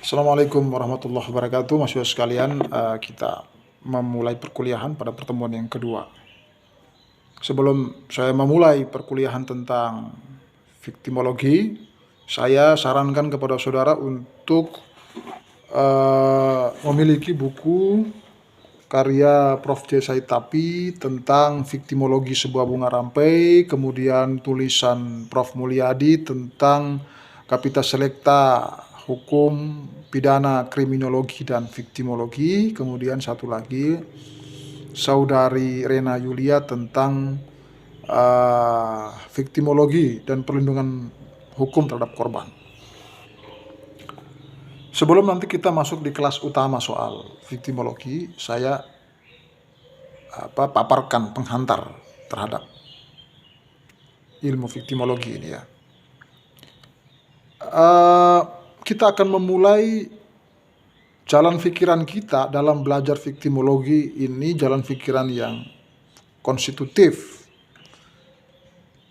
Assalamualaikum warahmatullahi wabarakatuh, mahasiswa sekalian. Kita memulai perkuliahan pada pertemuan yang kedua. Sebelum saya memulai perkuliahan tentang viktimologi, saya sarankan kepada saudara untuk memiliki buku karya Prof. J. Said Tapi tentang viktimologi sebuah bunga rampai, kemudian tulisan Prof. Mulyadi tentang Capita Selecta hukum pidana kriminologi dan viktimologi, kemudian satu lagi saudari Rena Yulia tentang viktimologi dan perlindungan hukum terhadap korban. Sebelum nanti kita masuk di kelas utama soal viktimologi, saya paparkan penghantar terhadap ilmu viktimologi ini ya. Kita akan memulai jalan pikiran kita dalam belajar viktimologi ini, jalan pikiran yang konstitutif,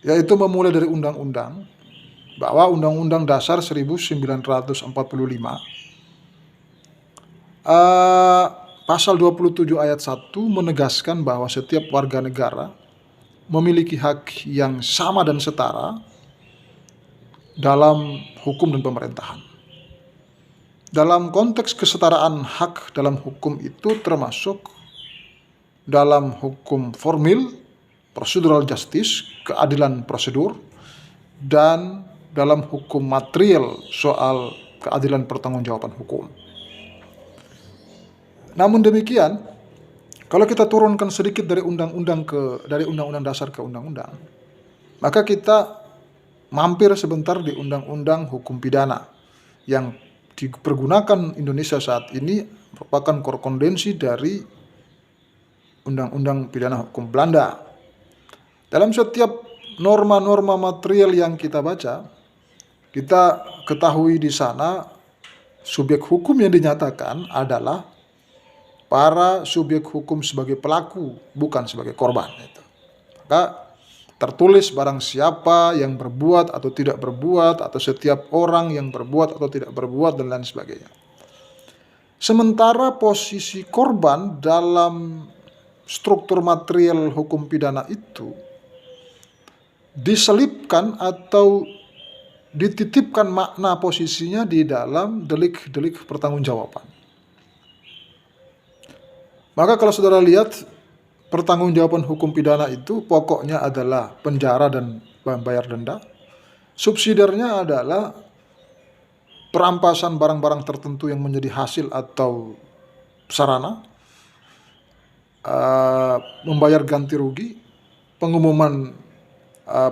yaitu memulai dari undang-undang, bahwa Undang-Undang Dasar 1945 pasal 27 ayat 1 menegaskan bahwa setiap warga negara memiliki hak yang sama dan setara dalam hukum dan pemerintahan. Dalam konteks kesetaraan hak dalam hukum itu termasuk dalam hukum formil, procedural justice, keadilan prosedur, dan dalam hukum material soal keadilan pertanggungjawaban hukum. Namun demikian, kalau kita turunkan sedikit dari undang-undang dasar ke undang-undang, maka kita mampir sebentar di undang-undang hukum pidana yang dipergunakan Indonesia saat ini merupakan korespondensi dari undang-undang pidana hukum Belanda. Dalam setiap norma-norma material yang kita baca, kita ketahui di sana subjek hukum yang dinyatakan adalah para subjek hukum sebagai pelaku, bukan sebagai korban. Maka tertulis barang siapa yang berbuat atau tidak berbuat, atau setiap orang yang berbuat atau tidak berbuat, dan lain sebagainya. Sementara posisi korban dalam struktur material hukum pidana itu diselipkan atau dititipkan makna posisinya di dalam delik-delik pertanggungjawaban. Maka kalau saudara lihat, pertanggungjawaban hukum pidana itu pokoknya adalah penjara dan membayar denda. Subsidiarnya adalah perampasan barang-barang tertentu yang menjadi hasil atau sarana, membayar ganti rugi, pengumuman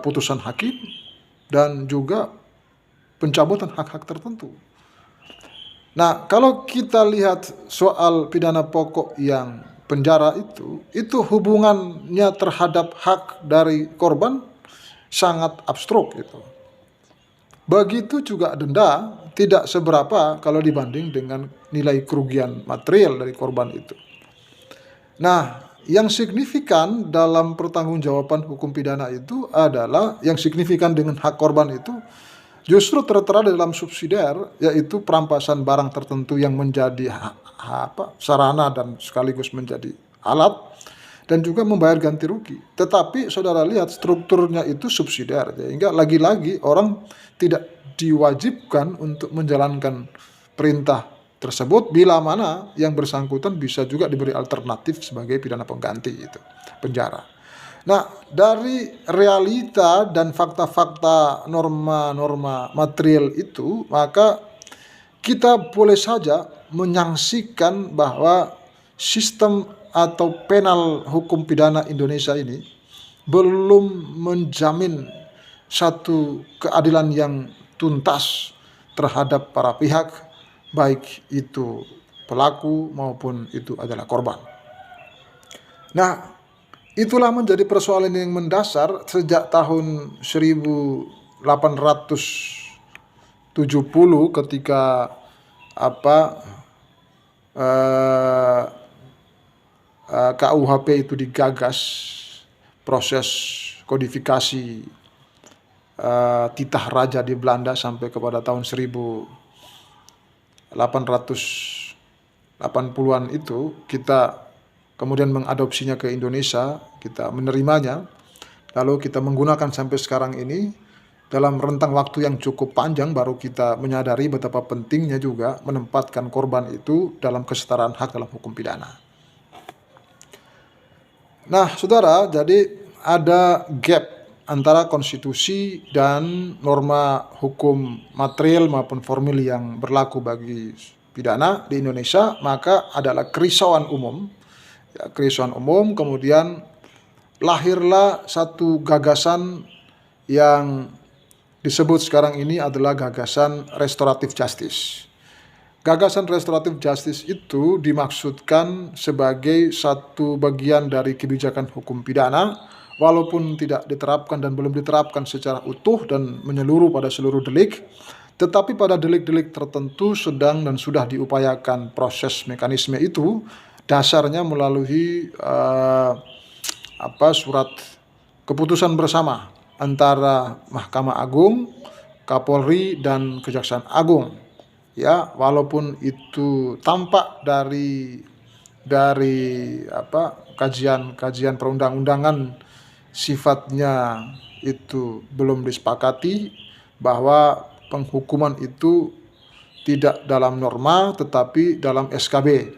putusan hakim, dan juga pencabutan hak-hak tertentu. Nah, kalau kita lihat soal pidana pokok yang penjara itu hubungannya terhadap hak dari korban sangat abstrak gitu. Begitu juga denda tidak seberapa kalau dibanding dengan nilai kerugian material dari korban itu. Nah, yang signifikan dalam pertanggungjawaban hukum pidana itu adalah, yang signifikan dengan hak korban itu justru tertera dalam subsidiar, yaitu perampasan barang tertentu yang menjadi sarana dan sekaligus menjadi alat, dan juga membayar ganti rugi. Tetapi saudara lihat strukturnya itu subsidiar, sehingga lagi-lagi orang tidak diwajibkan untuk menjalankan perintah tersebut, bila mana yang bersangkutan bisa juga diberi alternatif sebagai pidana pengganti, itu penjara. Nah, dari realita dan fakta-fakta norma-norma material itu, maka kita boleh saja menyaksikan bahwa sistem atau penal hukum pidana Indonesia ini belum menjamin satu keadilan yang tuntas terhadap para pihak, baik itu pelaku maupun itu adalah korban. Nah, itulah menjadi persoalan yang mendasar sejak tahun 1870 ketika KUHP itu digagas, proses kodifikasi titah raja di Belanda sampai kepada tahun 1800 880-an itu kita kemudian mengadopsinya ke Indonesia, kita menerimanya, lalu kita menggunakan sampai sekarang ini, dalam rentang waktu yang cukup panjang baru kita menyadari betapa pentingnya juga menempatkan korban itu dalam kesetaraan hak dalam hukum pidana. Nah, saudara, jadi ada gap antara konstitusi dan norma hukum material maupun formil yang berlaku bagi pidana di Indonesia, maka adalah kerisauan umum. Ya, kerisauan umum, kemudian lahirlah satu gagasan yang disebut sekarang ini adalah gagasan restoratif justice. Gagasan restoratif justice itu dimaksudkan sebagai satu bagian dari kebijakan hukum pidana, walaupun tidak diterapkan dan belum diterapkan secara utuh dan menyeluruh pada seluruh delik, tetapi pada delik-delik tertentu sedang dan sudah diupayakan proses mekanisme itu, dasarnya melalui surat keputusan bersama antara Mahkamah Agung, Kapolri, dan Kejaksaan Agung. Ya, walaupun itu tampak dari kajian perundang-undangan sifatnya itu belum disepakati, bahwa penghukuman itu tidak dalam norma tetapi dalam SKB.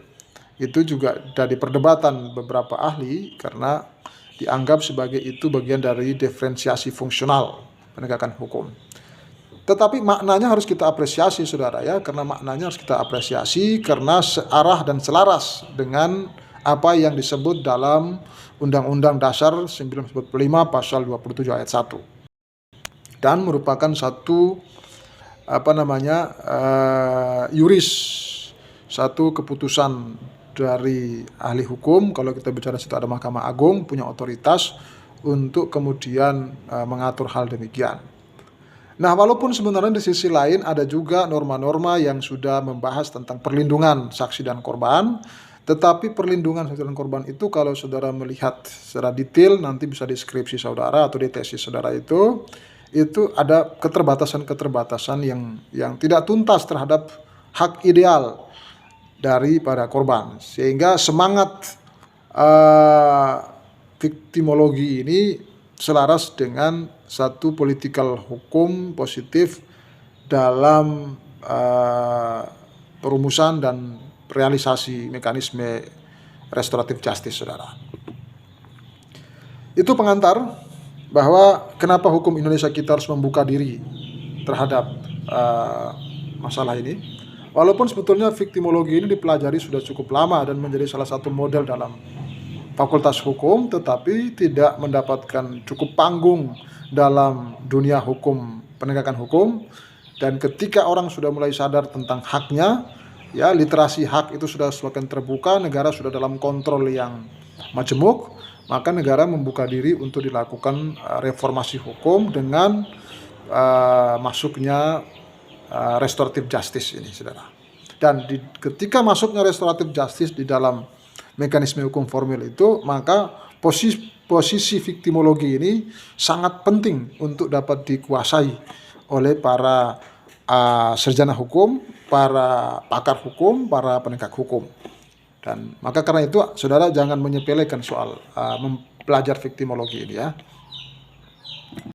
Itu juga dari perdebatan beberapa ahli karena dianggap sebagai itu bagian dari diferensiasi fungsional penegakan hukum. Tetapi maknanya harus kita apresiasi, saudara, ya, karena maknanya harus kita apresiasi karena searah dan selaras dengan apa yang disebut dalam Undang-Undang Dasar 1945 pasal 27 ayat 1. Dan merupakan satu yuris, satu keputusan dari ahli hukum. Kalau kita bicara situ ada Mahkamah Agung punya otoritas untuk kemudian mengatur hal demikian. Nah, walaupun sebenarnya di sisi lain ada juga norma-norma yang sudah membahas tentang perlindungan saksi dan korban, tetapi perlindungan saksi dan korban itu kalau saudara melihat secara detail nanti bisa di skripsi saudara atau di tesis saudara itu ada keterbatasan-keterbatasan yang tidak tuntas terhadap hak ideal dari para korban, sehingga semangat viktimologi ini selaras dengan satu politikal hukum positif dalam perumusan dan realisasi mekanisme restoratif justice, saudara. Itu pengantar bahwa kenapa hukum Indonesia kita harus membuka diri terhadap masalah ini. Walaupun sebetulnya viktimologi ini dipelajari sudah cukup lama dan menjadi salah satu model dalam fakultas hukum, tetapi tidak mendapatkan cukup panggung dalam dunia hukum, penegakan hukum. Dan ketika orang sudah mulai sadar tentang haknya, ya, literasi hak itu sudah semakin terbuka, negara sudah dalam kontrol yang majemuk, maka negara membuka diri untuk dilakukan reformasi hukum dengan masuknya restoratif justice ini, saudara. Dan ketika masuknya restoratif justice di dalam mekanisme hukum formil itu, maka posisi viktimologi ini sangat penting untuk dapat dikuasai oleh para sarjana hukum, para pakar hukum, para penegak hukum. Dan maka karena itu, saudara, jangan menyepelekan soal mempelajari viktimologi ini, ya.